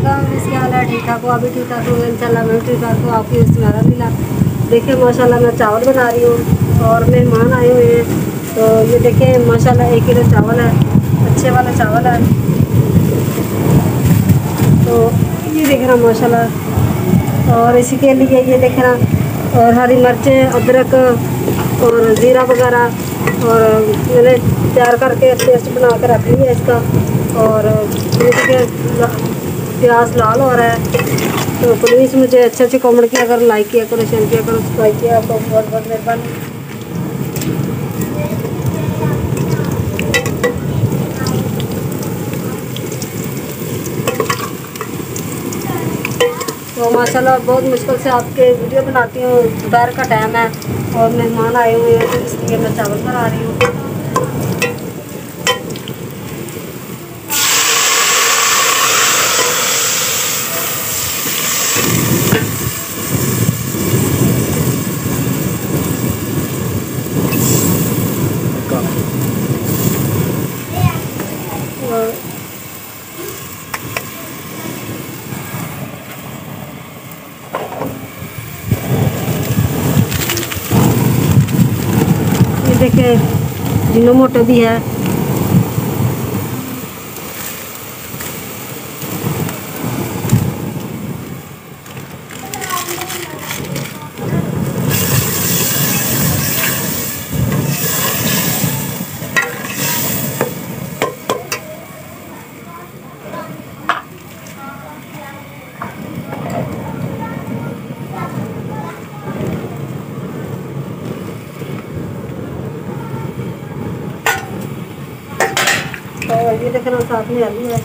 वालेकुम, इसके हाल है? ठीक ठाक हो? अभी ठीक ठाक हो? इंशाल्लाह मैं ठीक ठाक हूँ। आपकी सुनारा मिला। देखिए माशाल्लाह मैं चावल बना रही हूँ और मेहमान आए हुए हैं। तो ये देखें माशाल्लाह 1 किलो चावल है, अच्छे वाला चावल है। तो ये देखना माशाल्लाह, और इसी के लिए ये देखना, और हरी मिर्चें, अदरक और ज़ीरा वगैरह और मैंने तैयार करके पेस्ट बना कर रख लिया इसका। और ये देखिए प्याज लाल हो रहा है। तो प्लीज़ मुझे अच्छे अच्छे कमेंट किया करो, लाइक किया करो, शेयर किया करो, सब्सक्राइब किया, आपको बहुत बहुत मेहरबानी। तो माशाल्लाह बहुत मुश्किल से आपके वीडियो बनाती हूँ। दोपहर का टाइम है और मेहमान आए हुए हैं, तो इसलिए मैं चावल बना रही हूँ। ये देखिए जिनो मोटो भी है। तो ये देखना साथ में आलू है।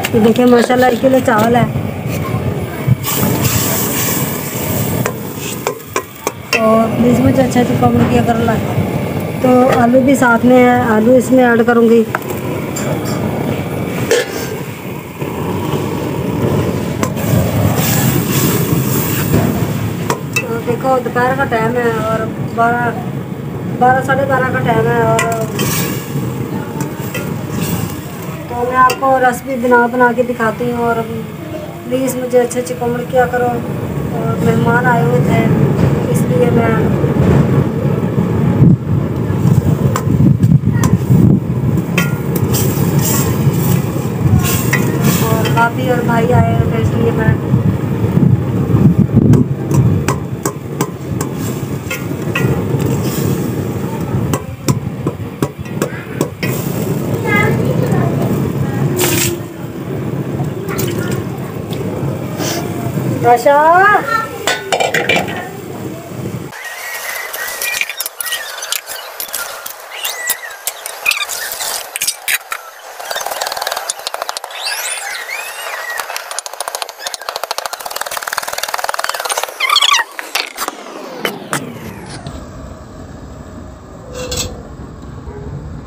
तो देखिए माशाल्लाह 1 किलो चावल है। और प्लीज़ मुझे अच्छा अच्छा कमेंट किया करो, लाइक। तो आलू भी साथ में है, आलू इसमें ऐड करूँगी। तो देखो दोपहर का टाइम है और 12 साढ़े 12 का टाइम है। और तो मैं आपको रेसिपी बना के दिखाती हूँ। और प्लीज़ मुझे अच्छे अच्छे कमेंट किया करो। और मेहमान आए हुए थे इसलिए मैं, और भाभी और भाई आए हुए थे इसलिए मैं, आशा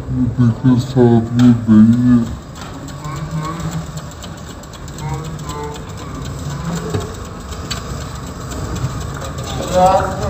देखिए साथ में दही है। रात